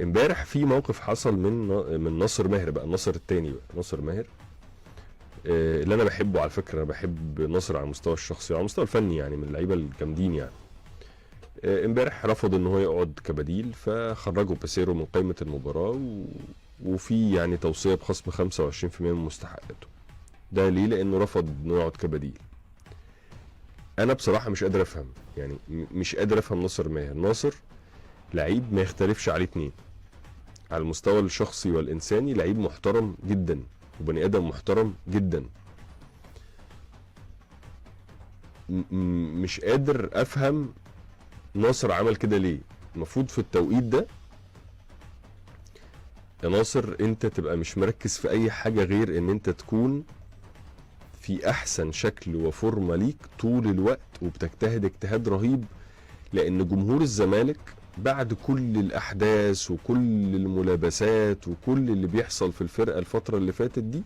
امبارح في موقف حصل من ناصر ماهر، بقى الناصر التاني، بقى ناصر ماهر. اللي انا بحبه على فكره، انا بحب ناصر على المستوى الشخصي وعلى المستوى الفني، يعني من اللعيبه الجامدين يعني. امبارح رفض ان هو يقعد كبديل، فخرجوا باسيرو من قائمه المباراه وفي يعني توصيه بخصم 25% من مستحقاته. ده ليه؟ لانه رفض انه يقعد كبديل. انا بصراحه مش قادر افهم، يعني مش قادر افهم ناصر ماهر. ناصر لعيب ما يختلفش عليه اتنين، على المستوى الشخصي والإنساني لعيب محترم جدا وبني آدم محترم جدا. مش قادر أفهم ناصر عمل كده ليه. المفروض في التوقيت ده يا ناصر انت تبقى مش مركز في اي حاجة غير ان انت تكون في احسن شكل وفورمة ليك طول الوقت، وبتجتهد اجتهاد رهيب. لان جمهور الزمالك بعد كل الاحداث وكل الملابسات وكل اللي بيحصل في الفرقة الفترة اللي فاتت دي،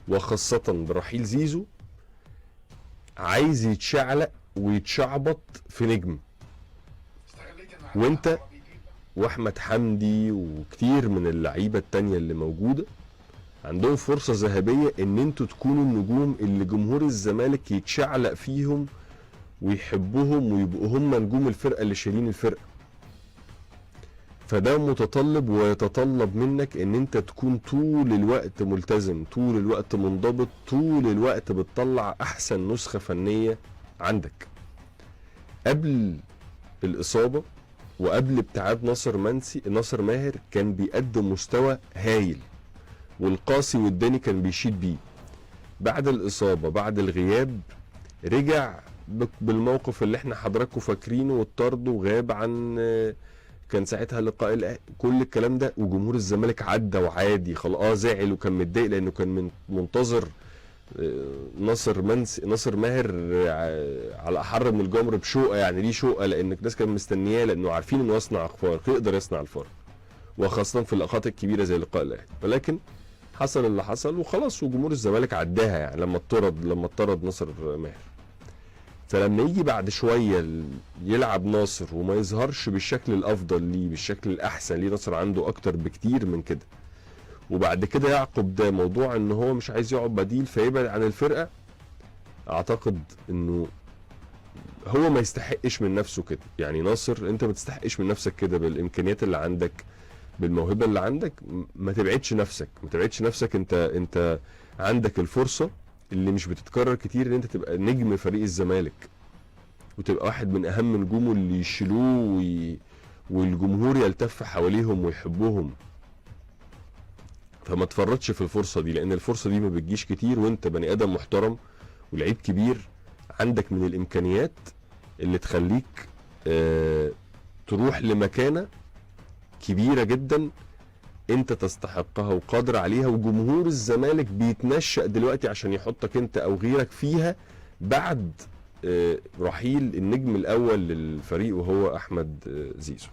وخاصة برحيل زيزو، عايز يتشعلق ويتشعبط في نجم. وانت واحمد حمدي وكتير من اللعيبة التانية اللي موجودة عندهم فرصة ذهبية ان انتوا تكونوا النجوم اللي جمهور الزمالك يتشعلق فيهم ويحبوهم ويبقوا هم نجوم الفرقة اللي شايلين الفرقة. فده متطلب ويتطلب منك ان انت تكون طول الوقت ملتزم، طول الوقت منضبط، طول الوقت بتطلع احسن نسخة فنية عندك. قبل الاصابة وقبل ابتعاد ناصر ماهر كان بيقدم مستوى هايل، والقاسي والداني كان بيشيد بيه. بعد الاصابة بعد الغياب رجع بالموقف اللي احنا حضراتكم فاكرينه، والطرد وغاب عن كان ساعتها لقاء كل الكلام ده، وجمهور الزمالك عدى وعادي خلاص. زعل وكان متضايق لانه كان منتظر ناصر ماهر على احر من الجمر بشوقه، يعني ليه شوقه لان الناس كانت مستنياه، لانه عارفين انه يصنع فارق، يقدر يصنع الفارق، وخاصه في اللقاءات الكبيره زي لقاء الاهلي. ولكن حصل اللي حصل وخلاص، وجمهور الزمالك عداها يعني لما اتطرد ناصر ماهر. فلما يجي بعد شويه يلعب ناصر وما يظهرش بالشكل الافضل ليه، بالشكل الاحسن ليه، ناصر عنده اكتر بكتير من كده، وبعد كده يعقب ده موضوع ان هو مش عايز يقعد بديل فيبعد عن الفرقه. اعتقد انه هو ما يستحقش من نفسه كده. يعني ناصر انت ما تستحقش من نفسك كده، بالامكانيات اللي عندك، بالموهبه اللي عندك. ما تبعدش نفسك. انت عندك الفرصه اللي مش بتتكرر كتير ان انت تبقى نجم فريق الزمالك، وتبقى واحد من اهم نجومه اللي يشيلوه والجمهور يلتف حواليهم ويحبوهم. فما تفرطش في الفرصه دي، لان الفرصه دي ما بتجيش كتير، وانت بني ادم محترم ولعيب كبير، عندك من الامكانيات اللي تخليك تروح لمكانه كبيره جدا انت تستحقها وقادر عليها. وجمهور الزمالك بيتنشأ دلوقتي عشان يحطك انت او غيرك فيها بعد رحيل النجم الاول للفريق وهو احمد زيزو.